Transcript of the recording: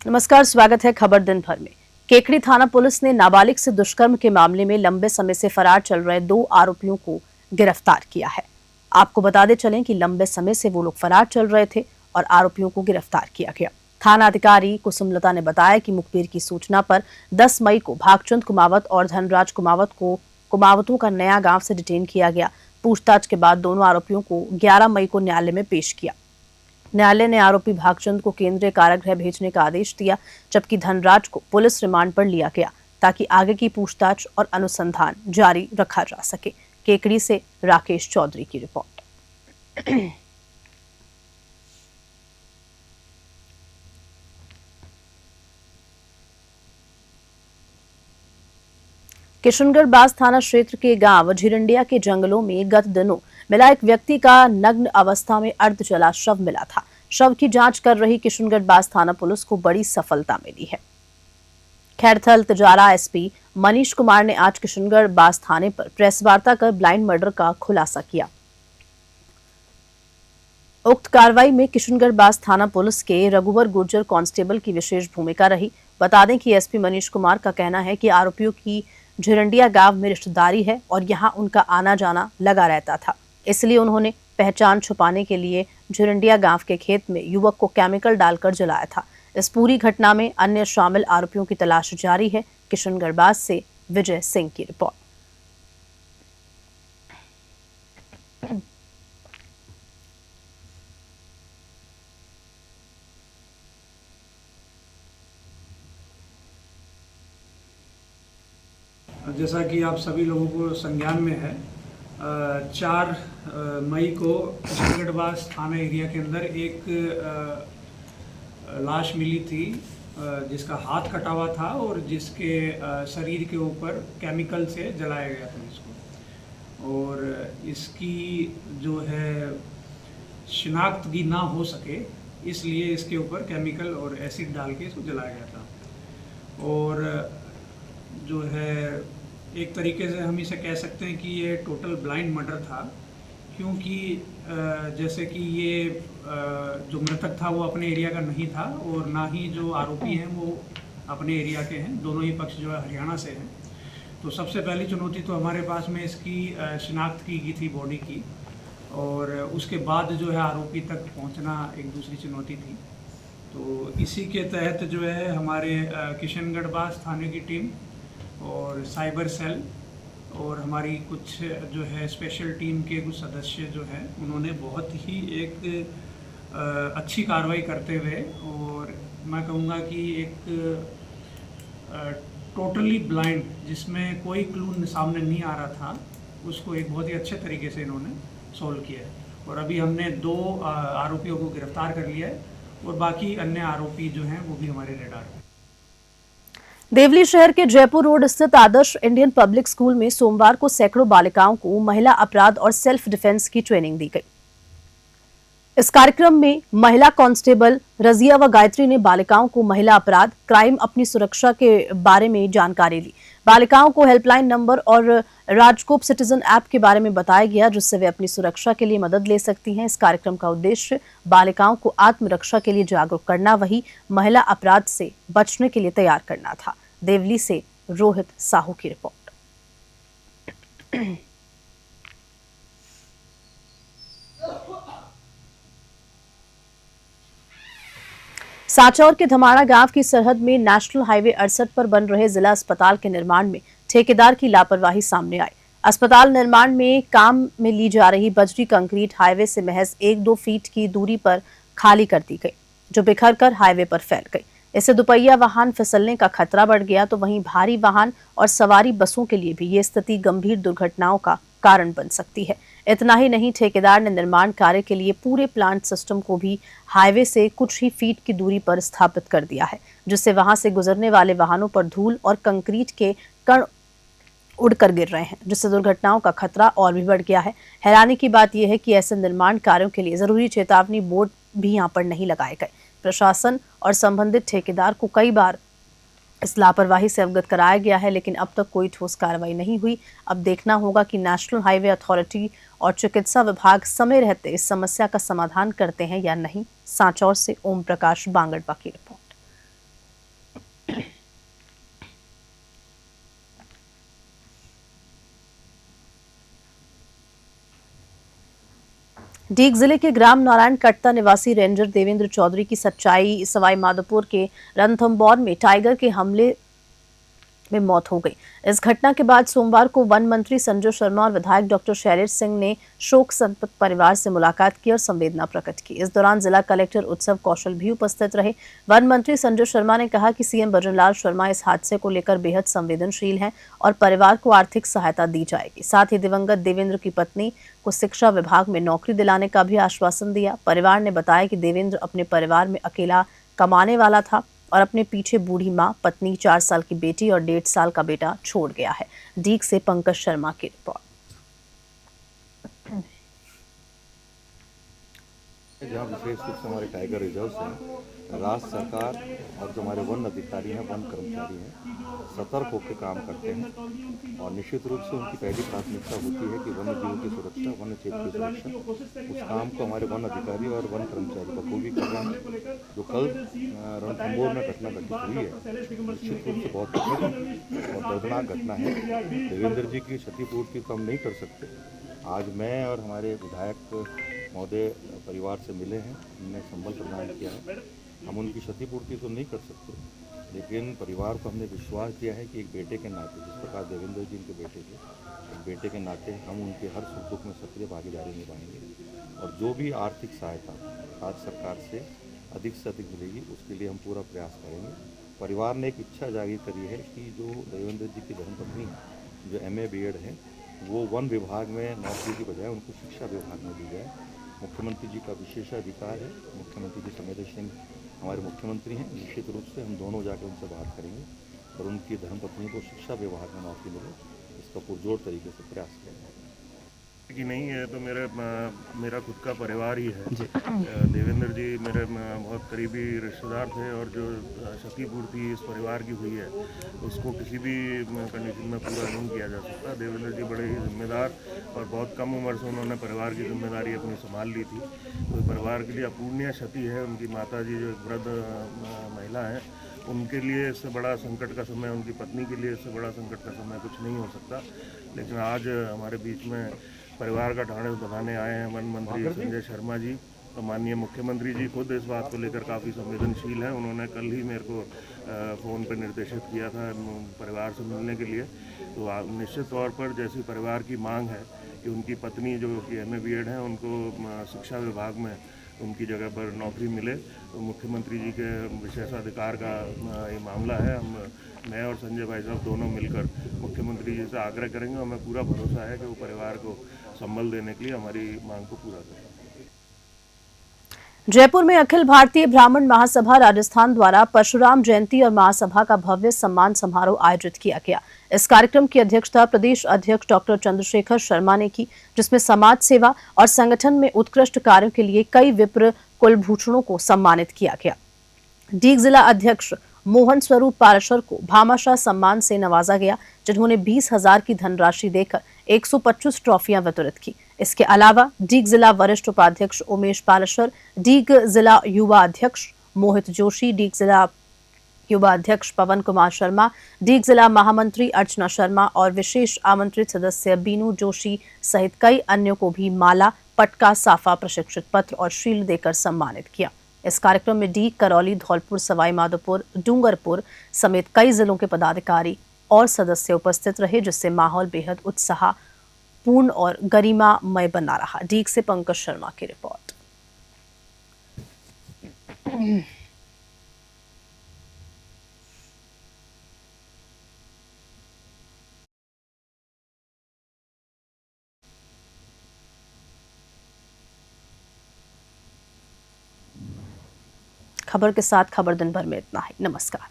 नमस्कार, स्वागत है खबर दिन भर में। केकड़ी थाना पुलिस ने नाबालिग से दुष्कर्म के मामले में लंबे समय से फरार चल रहे 2 आरोपियों को गिरफ्तार किया है। आपको बताते चलें कि लंबे समय से वो लोग फरार चल रहे थे और आरोपियों को गिरफ्तार किया गया। थाना अधिकारी कुसुमलता ने बताया कि मुखबिर की सूचना पर 10 मई को भागचंद कुमावत और धनराज कुमावत को कुमावतों का नया गांव से डिटेन किया गया। पूछताछ के बाद दोनों आरोपियों को 11 मई को न्यायालय में पेश किया। न्यायालय ने आरोपी भागचंद को केंद्रीय कारागृह भेजने का आदेश दिया, जबकि धनराज को पुलिस रिमांड पर लिया गया ताकि आगे की पूछताछ और अनुसंधान जारी रखा जा सके। केकड़ी से राकेश चौधरी की रिपोर्ट। किशनगढ़ बास थाना क्षेत्र के गांव झिरंडिया के जंगलों में गत दिनों मिला एक व्यक्ति का नग्न अवस्था में अर्ध जला शव मिला था। शव की जांच कर रही किशनगढ़ बास थाना पुलिस को बड़ी सफलता मिली है। खैरथल तिजारा एसपी मनीष कुमार ने आज किशनगढ़ बास थाने पर प्रेस वार्ता कर ब्लाइंड मर्डर का खुलासा किया। उक्त कार्रवाई में किशनगढ़ बास थाना पुलिस के रघुवर गुर्जर कांस्टेबल की विशेष भूमिका रही। बता दें कि एसपी मनीष कुमार का कहना है कि आरोपियों की झिरंडिया गांव में रिश्तेदारी है और यहां उनका आना जाना लगा रहता था, इसलिए उन्होंने पहचान छुपाने के लिए झिरंडिया गांव के खेत में युवक को केमिकल डालकर जलाया था। इस पूरी घटना में अन्य शामिल आरोपियों की तलाश जारी है। किशनगढ़ बास से विजय सिंह की रिपोर्ट। जैसा कि आप सभी लोगों को संज्ञान में है, 4 मई को किशनगढ़ बास थाना एरिया के अंदर एक लाश मिली थी जिसका हाथ कटा हुआ था और जिसके शरीर के ऊपर केमिकल से जलाया गया था इसको, और इसकी जो है शिनाख्त भी ना हो सके इसलिए इसके ऊपर केमिकल और एसिड डाल के इसको जलाया गया था। और जो है एक तरीके से हम इसे कह सकते हैं कि ये टोटल ब्लाइंड मर्डर था, क्योंकि जैसे कि ये जो मृतक था वो अपने एरिया का नहीं था और ना ही जो आरोपी हैं वो अपने एरिया के हैं। दोनों ही पक्ष जो है हरियाणा से हैं। तो सबसे पहली चुनौती तो हमारे पास में इसकी शिनाख्त की गई थी बॉडी की, और उसके बाद जो है आरोपी तक पहुंचना एक दूसरी चुनौती थी। तो इसी के तहत जो है हमारे किशनगढ़ बास थाने की टीम और साइबर सेल और हमारी कुछ जो है स्पेशल टीम के कुछ सदस्य जो हैं उन्होंने बहुत ही एक अच्छी कार्रवाई करते हुए, और मैं कहूँगा कि एक टोटली ब्लाइंड जिसमें कोई क्लू सामने नहीं आ रहा था, उसको एक बहुत ही अच्छे तरीके से इन्होंने सॉल्व किया है। और अभी हमने 2 आरोपियों को गिरफ्तार कर लिया है और बाकी अन्य आरोपी जो हैं वो भी हमारे रेडार पे। देवली शहर के जयपुर रोड स्थित आदर्श इंडियन पब्लिक स्कूल में सोमवार को सैकड़ों बालिकाओं को महिला अपराध और सेल्फ डिफेंस की ट्रेनिंग दी गई। इस कार्यक्रम में महिला कांस्टेबल रजिया व गायत्री ने बालिकाओं को महिला अपराध, क्राइम, अपनी सुरक्षा के बारे में जानकारी ली। बालिकाओं को हेल्पलाइन नंबर और राजकोप सिटीजन ऐप के बारे में बताया गया, जिससे वे अपनी सुरक्षा के लिए मदद ले सकती हैं। इस कार्यक्रम का उद्देश्य बालिकाओं को आत्मरक्षा के लिए जागरूक करना, वही महिला अपराध से बचने के लिए तैयार करना था। देवली से रोहित साहू की रिपोर्ट। सांचौर के धमाड़ा गांव की सरहद में नेशनल हाईवे 68 पर बन रहे जिला अस्पताल के निर्माण में ठेकेदार की लापरवाही सामने आई। अस्पताल निर्माण में काम में ली जा रही बजरी कंक्रीट हाईवे से महज 1-2 फीट की दूरी पर खाली कर दी गई, जो बिखर कर हाईवे पर फैल गई। इससे दुपहिया वाहन फिसलने का खतरा बढ़ गया, तो वहीं भारी वाहन और सवारी बसों के लिए भी ये स्थिति गंभीर दुर्घटनाओं का कारण बन सकती है। इतना ही नहीं, ठेकेदार ने निर्माण कार्य के लिए पूरे प्लांट सिस्टम को भी हाईवे से कुछ ही फीट की दूरी पर स्थापित कर दिया है, जिससे वहां से गुजरने वाले वाहनों पर धूल और कंक्रीट के कण उड़कर गिर रहे हैं, जिससे दुर्घटनाओं का खतरा और भी बढ़ गया है। हैरानी की बात यह है कि ऐसे निर्माण कार्यों के लिए जरूरी चेतावनी बोर्ड भी यहाँ पर नहीं लगाए गए। प्रशासन और संबंधित ठेकेदार को कई बार इस लापरवाही से अवगत कराया गया है, लेकिन अब तक कोई ठोस कार्रवाई नहीं हुई। अब देखना होगा कि नेशनल हाईवे अथॉरिटी और चिकित्सा विभाग समय रहते इस समस्या का समाधान करते हैं या नहीं। सांचौर से ओम प्रकाश बांगड़पा की रिपोर्ट। डीग जिले के ग्राम नारायण कट्टा निवासी रेंजर देवेंद्र चौधरी की सच्चाई सवाई माधोपुर के रणथंभौर में टाइगर के हमले में मौत हो गई। इस घटना के बाद सोमवार को वन मंत्री संजय शर्मा और विधायक डॉक्टर शैलेश सिंह ने शोक संतप्त परिवार से मुलाकात की और संवेदना प्रकट की। इस दौरान जिला कलेक्टर उत्सव कौशल भी उपस्थित रहे। वन मंत्री संजय शर्मा ने कहा कि सीएम भजनलाल शर्मा इस हादसे को लेकर बेहद संवेदनशील हैं और परिवार को आर्थिक सहायता दी जाएगी। साथ ही दिवंगत देवेंद्र की पत्नी को शिक्षा विभाग में नौकरी दिलाने का भी आश्वासन दिया। परिवार ने बताया कि देवेंद्र अपने परिवार में अकेला कमाने वाला था और अपने पीछे बूढ़ी मां, पत्नी, 4 साल की बेटी और 1.5 साल का बेटा छोड़ गया है। डीग से पंकज शर्मा की रिपोर्ट। जहाँ विशेष रूप से हमारे टाइगर रिजर्व से राज्य सरकार और जो हमारे वन अधिकारी हैं, वन कर्मचारी हैं, सतर्क होकर काम करते हैं और निश्चित रूप से उनकी पहली प्राथमिकता होती है कि वन्य जीवों की सुरक्षा, वन्य क्षेत्र की सुरक्षा। उस काम को हमारे वन अधिकारी और वन कर्मचारी बखूबी कर रहे हैं। जो कल रणथंभौर में घटना घटित हुई है, निश्चित रूप से बहुत दुखद और दर्दनाक घटना है। देवेंद्र जी की क्षतिपूर्ति तो हम नहीं कर सकते। आज मैं और हमारे विधायक महोदय परिवार से मिले हैं, हमने संबल प्रदान किया है। हम उनकी क्षतिपूर्ति तो नहीं कर सकते, लेकिन परिवार को हमने विश्वास दिया है कि एक बेटे के नाते, जिस प्रकार देवेंद्र जी उनके बेटे थे, एक बेटे के नाते हम उनके हर सुख दुख में सक्रिय भागीदारी निभाएंगे और जो भी आर्थिक सहायता राज्य सरकार से अधिक मिलेगी उसके लिए हम पूरा प्रयास करेंगे। परिवार ने एक इच्छा जाहिर करी है कि जो देवेंद्र जी की धर्मपत्नी है, जो MA BEd है, वो वन विभाग में नौकरी की बजाय उनको शिक्षा विभाग में दी जाए। मुख्यमंत्री जी का विशेषाधिकार है, मुख्यमंत्री जी संवेदनशील हमारे मुख्यमंत्री हैं। निश्चित रूप से हम दोनों जाकर उनसे बात करेंगे और उनकी धर्मपत्नी को शिक्षा विभाग में नौकरी मिले, इसका पुरजोर तरीके से प्रयास करेंगे। कि नहीं है तो मेरा खुद का परिवार ही है। देवेंद्र जी मेरे बहुत करीबी रिश्तेदार थे और जो क्षतिपूर्ति इस परिवार की हुई है उसको किसी भी कंडीशन में पूरा नहीं किया जा सकता। देवेंद्र जी बड़े ही जिम्मेदार और बहुत कम उम्र से उन्होंने परिवार की जिम्मेदारी अपनी संभाल ली थी, तो परिवार के लिए अपूर्णीय क्षति है। उनकी माताजी जो एक वृद्ध महिला हैं, उनके लिए इससे बड़ा संकट का समय, उनकी पत्नी के लिए इससे बड़ा संकट का समय कुछ नहीं हो सकता। लेकिन आज हमारे बीच में परिवार का ढाढ़स बंधाने आए हैं वन मंत्री संजय शर्मा जी और माननीय मुख्यमंत्री जी खुद इस बात को लेकर काफ़ी संवेदनशील हैं। उन्होंने कल ही मेरे को फ़ोन पर निर्देशित किया था परिवार से मिलने के लिए। तो निश्चित तौर पर जैसी परिवार की मांग है कि उनकी पत्नी जो कि MA BEd हैं, उनको शिक्षा विभाग में उनकी जगह पर नौकरी मिले, तो मुख्यमंत्री जी के विशेषाधिकार का ये मामला है। मैं और संजय भाई साहब दोनों मिलकर मुख्यमंत्री जी से आग्रह करेंगे और हमें पूरा भरोसा है कि वो परिवार को संबल देने के लिए हमारी मांग को पूरा करेंगे। जयपुर में अखिल भारतीय ब्राह्मण महासभा राजस्थान द्वारा परशुराम जयंती और महासभा का भव्य सम्मान समारोह आयोजित किया गया। इस कार्यक्रम की अध्यक्षता प्रदेश अध्यक्ष डॉक्टर चंद्रशेखर शर्मा ने की, जिसमें समाज सेवा और संगठन में उत्कृष्ट कार्यों के लिए कई विप्र कुलभूषणों को सम्मानित किया गया। डीग जिला अध्यक्ष मोहन स्वरूप पाराशर को भामाशाह सम्मान से नवाजा गया, जिन्होंने 20,000 की धनराशि देकर 125 ट्रॉफियां वितरित की। इसके अलावा डीग जिला वरिष्ठ उपाध्यक्ष उमेश पाराशर, डीग जिला युवा अध्यक्ष मोहित जोशी, डीग जिला युवा अध्यक्ष पवन कुमार शर्मा, डीग जिला महामंत्री अर्चना शर्मा और विशेष आमंत्रित सदस्य बीनू जोशी सहित कई अन्यों को भी माला, पटका, साफा, प्रशिक्षित पत्र और शील्ड देकर सम्मानित किया। इस कार्यक्रम में डीग, करौली, धौलपुर, सवाई माधोपुर, डूंगरपुर समेत कई जिलों के पदाधिकारी और सदस्य उपस्थित रहे, जिससे माहौल बेहद उत्साहपूर्ण और गरिमामय बना रहा। डीग से पंकज शर्मा की रिपोर्ट। खबर के साथ खबर दिन भर में इतना ही। नमस्कार।